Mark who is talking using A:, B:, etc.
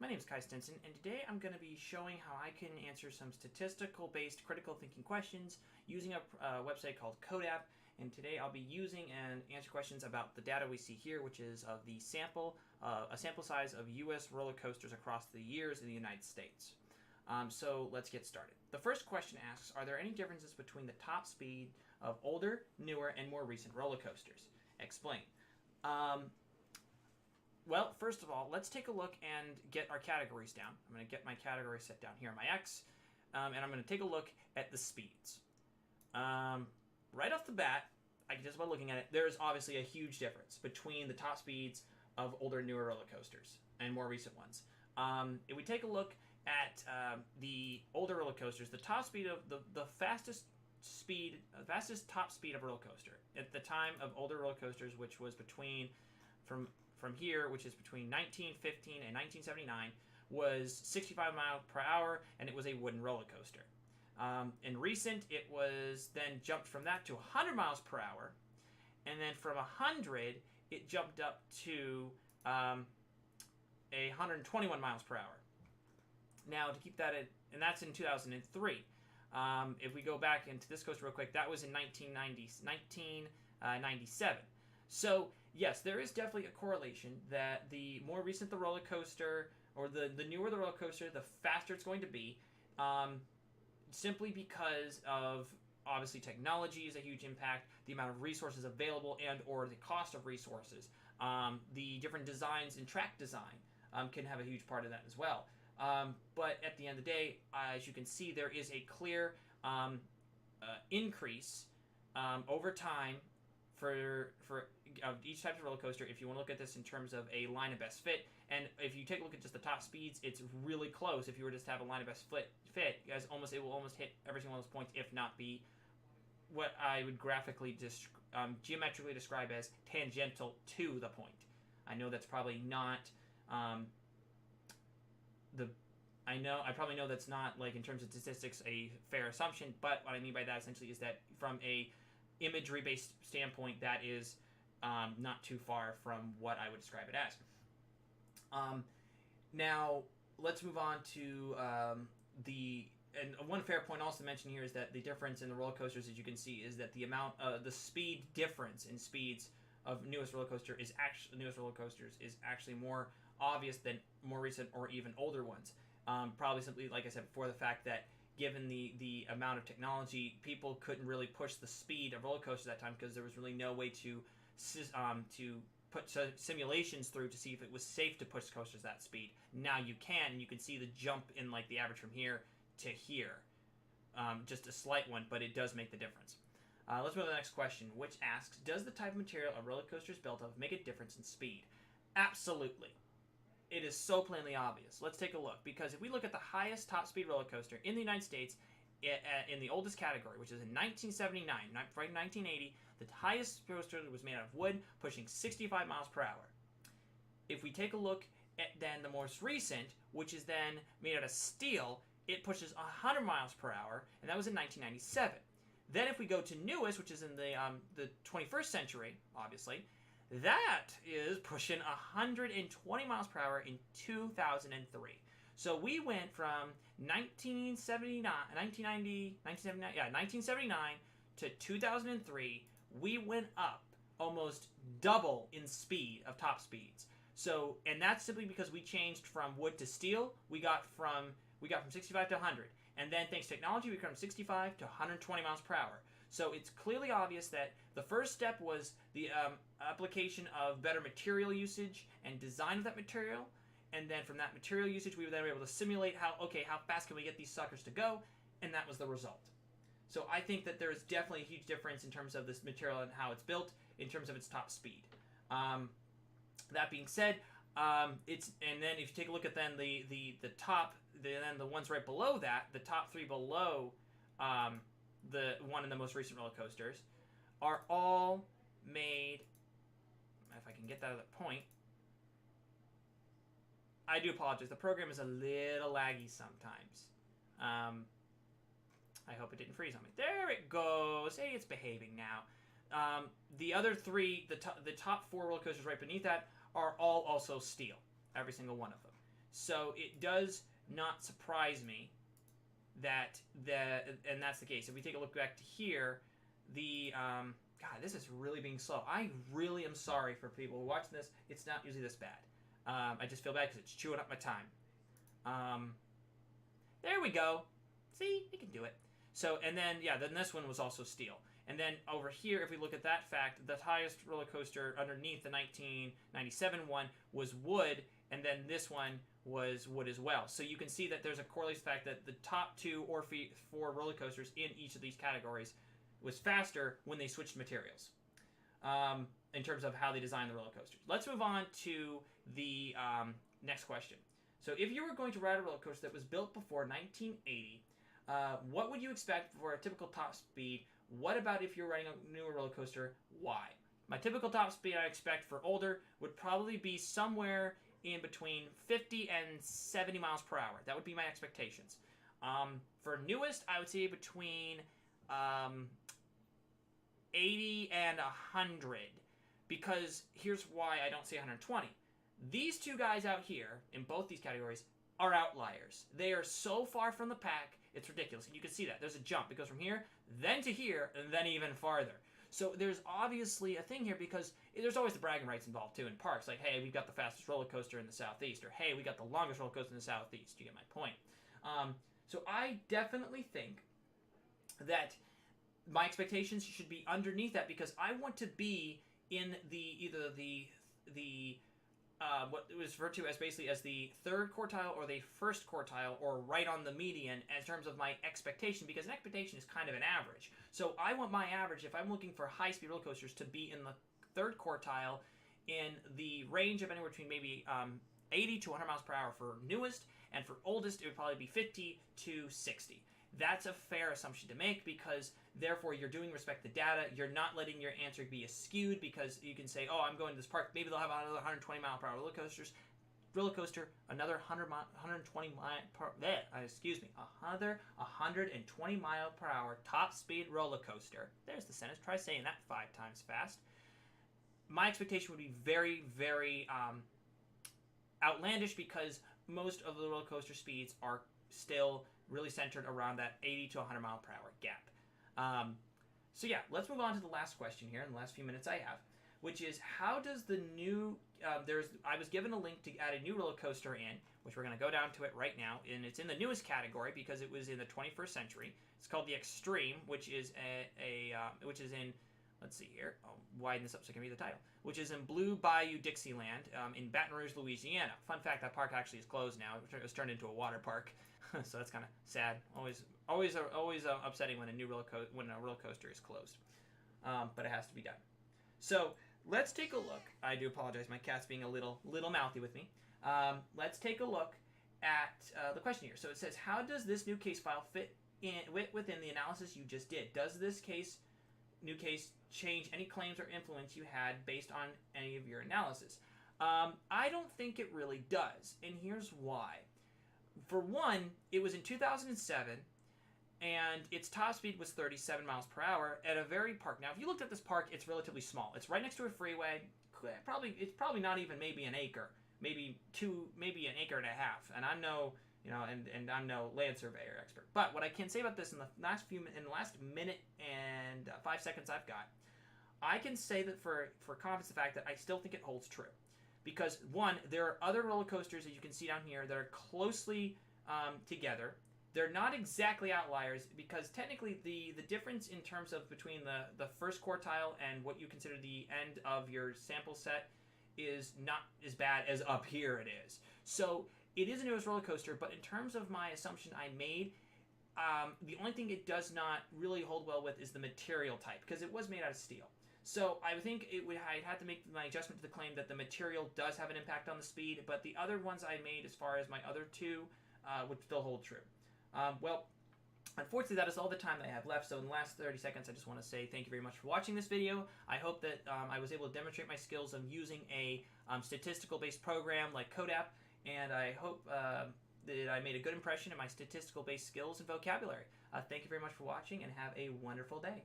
A: My name is Kai Stinson, and today I'm going to be showing how I can answer some statistical-based critical thinking questions using a website called CoDap. And today I'll be using and answer questions about the data we see here, which is of the sample, a sample size of U.S. roller coasters across the years in the United States. So let's get started. The first question asks, are there any differences between the top speed of older, newer, and more recent roller coasters? Explain. Well, first of all, let's take a look and get our categories down. I'm going to get my categories set down here on my X, and I'm going to take a look at the speeds. Right off the bat, just by looking at it, there's obviously a huge difference between the top speeds of older, newer roller coasters and more recent ones. If we take a look at the older roller coasters, the top speed of the fastest top speed of a roller coaster at the time of older roller coasters, which was from here, which is between 1915 and 1979, was 65 miles per hour, and it was a wooden roller coaster. In recent, it was then jumped from that to 100 miles per hour, and then from 100, it jumped up to 121 miles per hour. Now, to keep that and that's in 2003. If we go back into this coaster real quick, that was in 1997. So, yes, there is definitely a correlation that the more recent the roller coaster, or the newer the roller coaster, the faster it's going to be, simply because of, obviously, technology is a huge impact, the amount of resources available and or the cost of resources. The different designs and track design can have a huge part of that as well. But at the end of the day, as you can see, there is a clear increase over time for each type of roller coaster. If you want to look at this in terms of a line of best fit, and if you take a look at just the top speeds, it's really close. If you were just to have a line of best fit, it will almost hit every single one of those points, if not be what I would geometrically describe as tangential to the point. I know that's probably not I probably know that's not, like, in terms of statistics, a fair assumption, but what I mean by that essentially is that from a imagery-based standpoint, that is not too far from what I would describe it as. Now, let's move on to and one fair point also to mention here is that the difference in the roller coasters, as you can see, is that the speed difference in speeds of newest roller coasters is actually more obvious than more recent or even older ones. Probably simply, like I said before, the fact that given the amount of technology, people couldn't really push the speed of roller coasters at that time because there was really no way to put simulations through to see if it was safe to push coasters that speed. Now you can, and you can see the jump in, like, the average from here to here. Just a slight one, but it does make the difference. Let's move to the next question, which asks, does the type of material a roller coaster is built of make a difference in speed? Absolutely. It is so plainly obvious. Let's take a look, because if we look at the highest top speed roller coaster in the United States, in the oldest category, which is in 1979, right, 1980, the highest coaster was made out of wood, pushing 65 miles per hour. If we take a look at then the most recent, which is then made out of steel, it pushes 100 miles per hour, and that was in 1997. Then if we go to newest, which is in the 21st century, obviously, that is pushing 120 miles per hour in 2003. So we went from 1979 to 2003. We went up almost double in speed of top speeds. So, and that's simply because we changed from wood to steel. We got from 65 to 100, and then thanks to technology, we got from 65 to 120 miles per hour. So it's clearly obvious that the first step was the application of better material usage and design of that material. And then from that material usage, we were then able to simulate how fast can we get these suckers to go? And that was the result. So I think that there is definitely a huge difference in terms of this material and how it's built in terms of its top speed. That being said, and then if you take a look at then the ones right below that, the top three below the one in the most recent roller coasters, are all made, if I can get that at that point. I do apologize. The program is a little laggy sometimes. I hope it didn't freeze on me. There it goes. Hey, it's behaving now. The other three, the top four roller coasters right beneath that, are all also steel. Every single one of them. So it does not surprise me that and that's the case. If we take a look back to here, the God, this is really being slow. I really am sorry for people who watch this. It's not usually this bad. I just feel bad because it's chewing up my time. There we go. See, you can do it. So, and then, yeah, then this one was also steel. And then over here, if we look at that fact, the highest roller coaster underneath the 1997 one was wood, and then this one was wood as well. So you can see that there's a correlation fact that the top 2 or 4 roller coasters in each of these categories was faster when they switched materials in terms of how they designed the roller coasters. Let's move on to the next question. So if you were going to ride a roller coaster that was built before 1980, what would you expect for a typical top speed? What about if you're riding a newer roller coaster? Why? My typical top speed I expect for older would probably be somewhere in between 50 and 70 miles per hour. That would be my expectations. For newest, I would say between 80 and 100. Because here's why I don't say 120. These two guys out here, in both these categories, are outliers. They are so far from the pack, it's ridiculous. And you can see that. There's a jump. It goes from here, then to here, and then even farther. So there's obviously a thing here because there's always the bragging rights involved too in parks. Like, hey, we've got the fastest roller coaster in the Southeast. Or, hey, we got the longest roller coaster in the Southeast. You get my point. So I definitely think that my expectations should be underneath that because I want to be in either the what was referred to as basically as the third quartile or the first quartile or right on the median in terms of my expectation, because an expectation is kind of an average. So I want my average, if I'm looking for high-speed roller coasters, to be in the third quartile in the range of anywhere between maybe 80 to 100 miles per hour for newest, and for oldest it would probably be 50 to 60. That's a fair assumption to make because therefore you're doing respect to data. You're not letting your answer be skewed because you can say, oh, I'm going to this park. Maybe they'll have another 120 mile per hour roller coaster, another 120 another 120 mile per hour top speed roller coaster. There's the sentence. Try saying that 5 times fast. My expectation would be very, very outlandish because most of the roller coaster speeds are still really centered around that 80 to 100 mile per hour gap. So yeah, let's move on to the last question here in the last few minutes I have, which is how does the new, I was given a link to add a new roller coaster in, which we're going to go down to it right now, and it's in the newest category because it was in the 21st century. It's called the Extreme, which is which is in, let's see here, I'll widen this up so I can read the title, which is in Blue Bayou, Dixieland, in Baton Rouge, Louisiana. Fun fact, that park actually is closed now. It was turned into a water park. So that's kind of sad. Always upsetting when a roller coaster is closed. But it has to be done. So let's take a look. I do apologize. My cat's being a little mouthy with me. Let's take a look at the question here. So it says, how does this new case file fit within the analysis you just did? Does this new case change any claims or influence you had based on any of your analysis? I don't think it really does, and here's why. For one, it was in 2007, and its top speed was 37 miles per hour at a very park. Now, if you looked at this park, it's relatively small. It's right next to a freeway. It's probably not even maybe an acre, maybe an acre and a half. And I'm no, and I'm no land surveyor expert. But what I can say about this in the last minute and 5 seconds I've got, I can say that for confidence, the fact that I still think it holds true. Because, one, there are other roller coasters that you can see down here that are closely together. They're not exactly outliers because technically the difference in terms of between the first quartile and what you consider the end of your sample set is not as bad as up here it is. So it is a newest roller coaster, but in terms of my assumption I made, the only thing it does not really hold well with is the material type because it was made out of steel. So I think I'd have to make my adjustment to the claim that the material does have an impact on the speed, but the other ones I made as far as my other two would still hold true. Well, unfortunately, that is all the time that I have left. So in the last 30 seconds, I just want to say thank you very much for watching this video. I hope that I was able to demonstrate my skills of using a statistical-based program like CoDap, and I hope that I made a good impression in my statistical-based skills and vocabulary. Thank you very much for watching, and have a wonderful day.